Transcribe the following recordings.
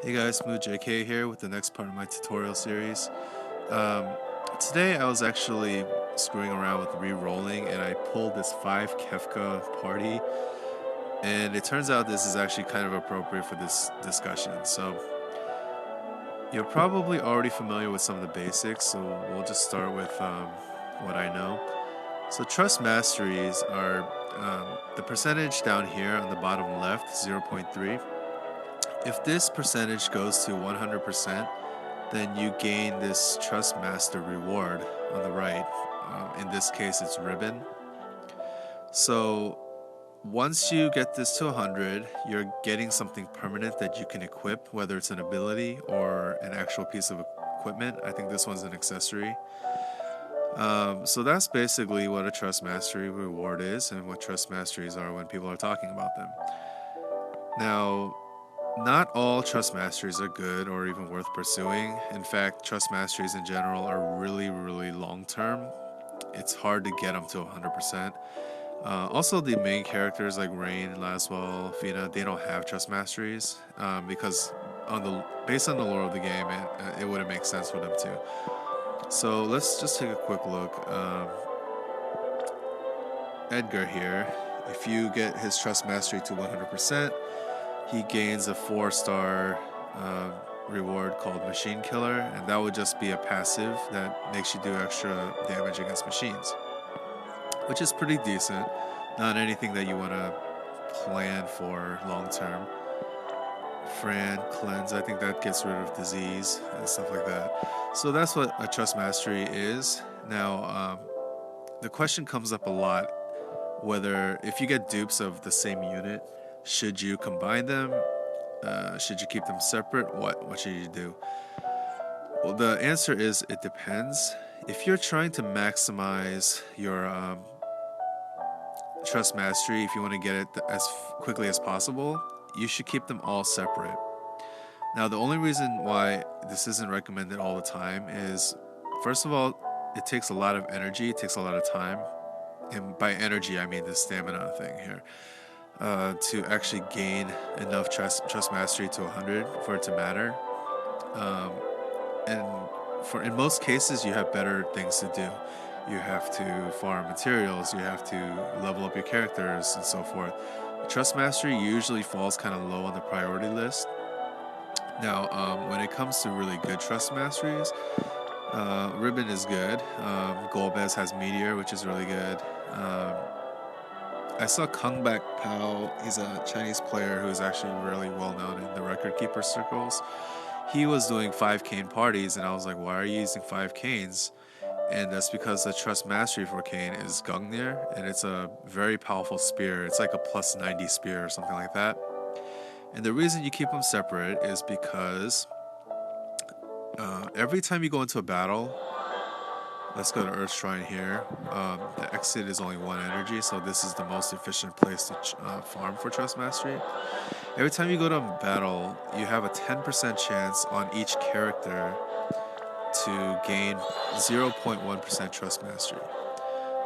Hey guys, Smooth JK here with the next part of my tutorial series. Um, Today I was actually screwing around with re-rolling and I pulled this 5 Kefka party, and it turns out this is actually kind of appropriate for this discussion. So you're probably already familiar with some of the basics, so we'll just start with what I know. So trust masteries are the percentage down here on the bottom left, 0.3. If this percentage goes to 100%, then you gain this Trust Master reward on the right. In this case, it's ribbon. So once you get this to 100, you're getting something permanent that you can equip, whether it's an ability or an actual piece of equipment. I think this one's an accessory. So that's basically what a Trust Mastery reward is and what Trust Masteries are when people are talking about them. Now, not all trust masteries are good or even worth pursuing. In fact, trust masteries in general are really long term. It's hard to get them to 100%. Also, the main characters like Rain, Laswell, Fina, they don't have trust masteries because based on the lore of the game, it wouldn't make sense for them to. So let's just take a quick look. Edgar here, if you get his trust mastery to 100%, he gains a 4-star reward called Machine Killer, and that would just be a passive that makes you do extra damage against machines, which is pretty decent. Not anything that you want to plan for long term. Fran, Cleanse, I think that gets rid of disease and stuff like that. So that's what a Trust Mastery is. Now, the question comes up a lot whether if you get dupes of the same unit, should you combine them? Should you keep them separate? What should you do? Well, the answer is it depends. If you're trying to maximize your trust mastery, if you want to get it as quickly as possible, you should keep them all separate. Now, the only reason why this isn't recommended all the time is, first of all, it takes a lot of energy, it takes a lot of time. And by energy, I mean the stamina thing here. To actually gain enough trust mastery to 100 for it to matter. And in most cases, you have better things to do. You have to farm materials, you have to level up your characters, and so forth. Trust mastery usually falls kind of low on the priority list. Now, when it comes to really good trust masteries, Ribbon is good. Golbez has Meteor, which is really good. I saw Kung Bak Pao. He's a Chinese player who is actually really well known in the record keeper circles. He was doing 5 Kane parties, and I was like, why are you using 5 Kanes? And that's because the Trust Mastery for Kane is Gungnir, and it's a very powerful spear. It's like a plus 90 spear or something like that. And the reason you keep them separate is because every time you go into a battle, let's go to Earth Shrine here. The exit is only 1 energy, so this is the most efficient place to farm for Trust Mastery. Every time you go to a battle, you have a 10% chance on each character to gain 0.1% Trust Mastery.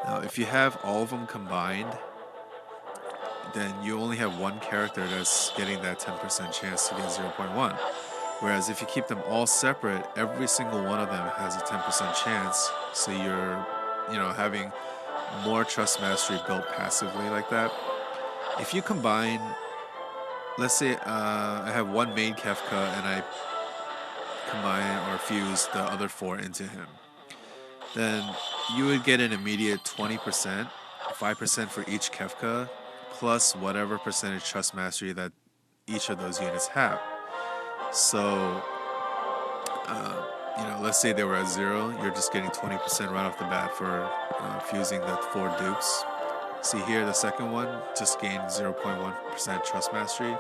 Now, if you have all of them combined, then you only have 1 character that's getting that 10% chance to get 0.1. Whereas if you keep them all separate, every single one of them has a 10% chance. So you're, having more trust mastery built passively like that. If you combine, let's say I have 1 main Kefka and I combine or fuse the other 4 into him, then you would get an immediate 20%, 5% for each Kefka, plus whatever percentage trust mastery that each of those units have. So, let's say they were at 0, you're just getting 20% right off the bat for fusing the 4 dupes. See here, the second one just gained 0.1% trust mastery.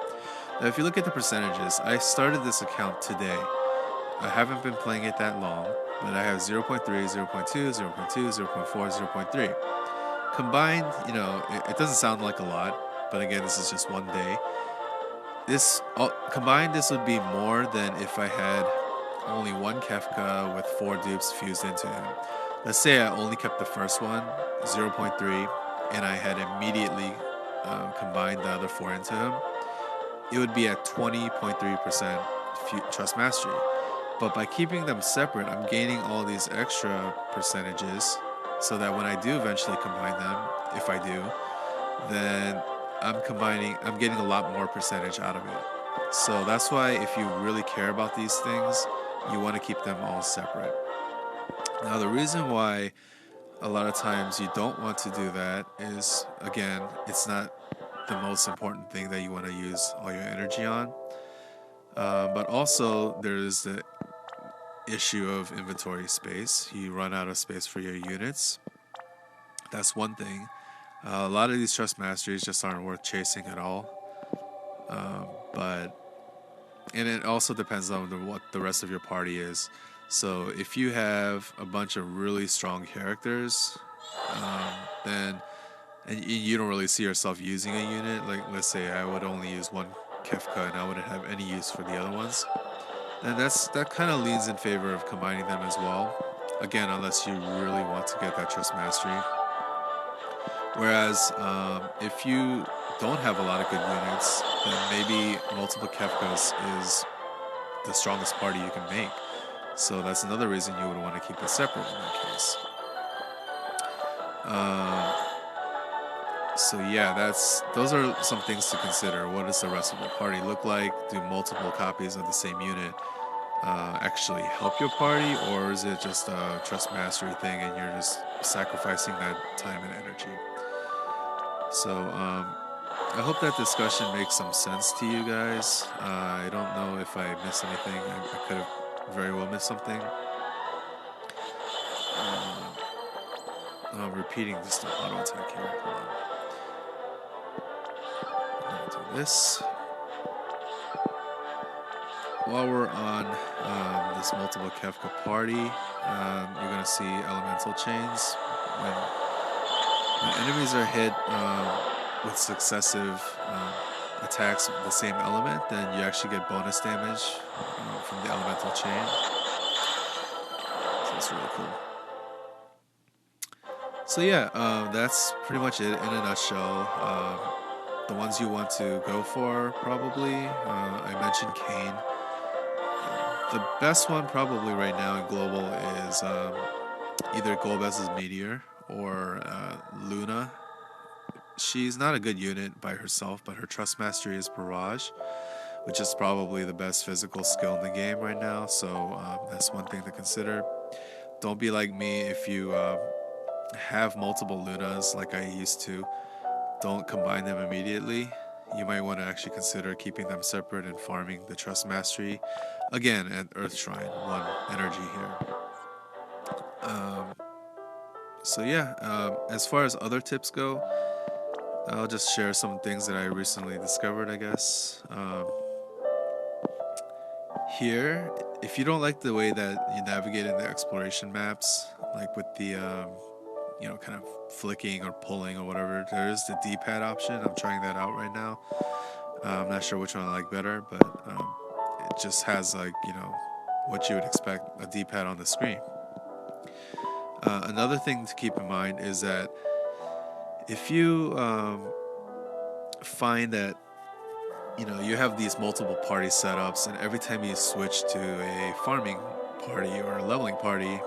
Now, if you look at the percentages, I started this account today. I haven't been playing it that long, but I have 0.3, 0.2, 0.2, 0.4, 0.3. Combined, it doesn't sound like a lot, but again, this is just 1 day. Combined, this would be more than if I had only 1 Kefka with 4 dupes fused into him. Let's say I only kept the first one, 0.3, and I had immediately combined the other 4 into him. It would be at 20.3% trust mastery. But by keeping them separate, I'm gaining all these extra percentages so that when I do eventually combine them, if I do, then I'm getting a lot more percentage out of it. So that's why if you really care about these things, you want to keep them all separate. Now, the reason why a lot of times you don't want to do that is, again, it's not the most important thing that you want to use all your energy on. But also, there's the issue of inventory space. You run out of space for your units. That's one thing. A lot of these trust masteries just aren't worth chasing at all. But and it also depends on what the rest of your party is. So if you have a bunch of really strong characters, then and you don't really see yourself using a unit. Like let's say I would only use one Kefka and I wouldn't have any use for the other ones. And that kind of leans in favor of combining them as well. Again, unless you really want to get that trust mastery. Whereas if you don't have a lot of good units, then maybe multiple Kefkas is the strongest party you can make. So that's another reason you would want to keep it separate in that case. So yeah, those are some things to consider. What does the rest of the party look like? Do multiple copies of the same unit actually help your party, or is it just a trust mastery thing and you're just sacrificing that time and energy? So I hope that discussion makes some sense to you guys. I don't know if I missed anything. I could have very well missed something. I'm repeating just the auto attack here. Hold on. I'm gonna do this. While we're on this multiple Kefka party, you're gonna see elemental chains. When enemies are hit with successive attacks with the same element, then you actually get bonus damage from the elemental chain. So that's really cool. So yeah, that's pretty much it in a nutshell. The ones you want to go for, probably, I mentioned Kane. The best one probably right now in Global is either Golbez's Meteor or Luna. She's not a good unit by herself, but her trust mastery is Barrage, which is probably the best physical skill in the game right now. So that's one thing to consider. Don't be like me if you have multiple Lunas like I used to. Don't combine them immediately. You might want to actually consider keeping them separate and farming the trust mastery again at Earth Shrine, 1 energy here. So yeah, as far as other tips go, I'll just share some things that I recently discovered, I guess. Here, if you don't like the way that you navigate in the exploration maps, like with the kind of flicking or pulling or whatever, there is the D-pad option. I'm trying that out right now. I'm not sure which one I like better, but it just has what you would expect, a D-pad on the screen. Another thing to keep in mind is that if you find that you have these multiple party setups, and every time you switch to a farming party or a leveling party,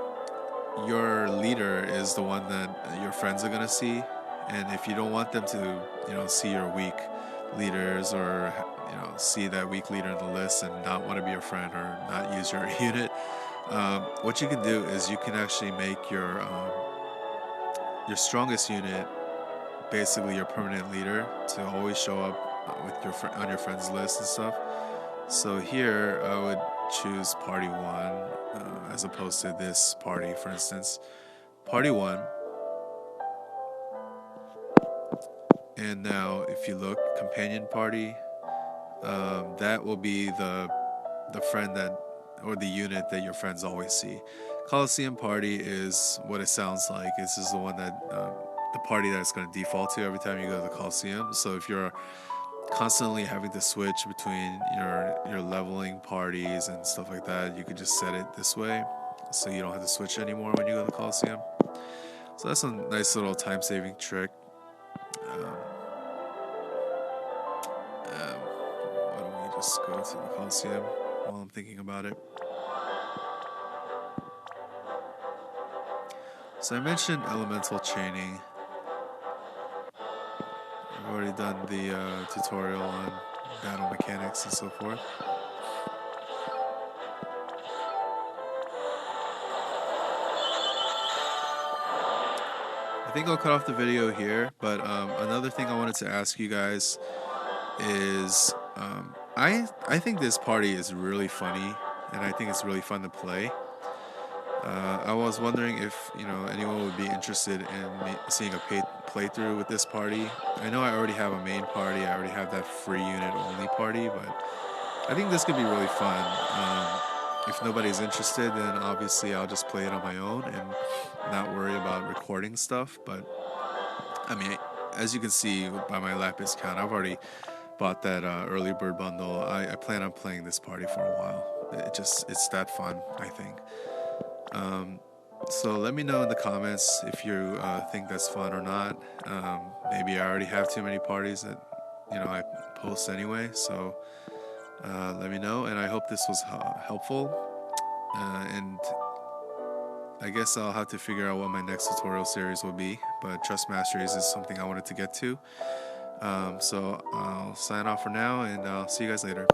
your leader is the one that your friends are going to see. And if you don't want them to see your weak leaders, or see that weak leader in the list and not want to be your friend or not use your unit, what you can do is you can actually make your strongest unit basically your permanent leader to always show up with on your friends list and stuff. So here I would choose party 1 as opposed to this party, for instance. Party 1. And now if you look, companion party, that will be the friend that, or the unit that your friends always see. Coliseum party is what it sounds like. This is the one that the party that it's going to default to every time you go to the Coliseum. So if you're constantly having to switch between your leveling parties and stuff like that, you could just set it this way so you don't have to switch anymore when you go to the Coliseum. So that's a nice little time-saving trick. Why don't we just go to the Coliseum? while I'm thinking about it. So I mentioned elemental chaining. I've already done the tutorial on battle mechanics and so forth. I think I'll cut off the video here, but another thing I wanted to ask you guys is I think this party is really funny, and I think it's really fun to play. I was wondering if anyone would be interested in seeing a playthrough with this party. I know I already have a main party, I already have that free unit only party, but I think this could be really fun. If nobody's interested, then obviously I'll just play it on my own and not worry about recording stuff. But I mean, as you can see by my lapis count, I've already bought that early bird bundle. I plan on playing this party for a while. It's that fun, I think. So let me know in the comments if you think that's fun or not. Maybe I already have too many parties that I post anyway. So let me know, and I hope this was helpful. And I guess I'll have to figure out what my next tutorial series will be. But Trust Masteries is something I wanted to get to. So I'll sign off for now, and I'll see you guys later.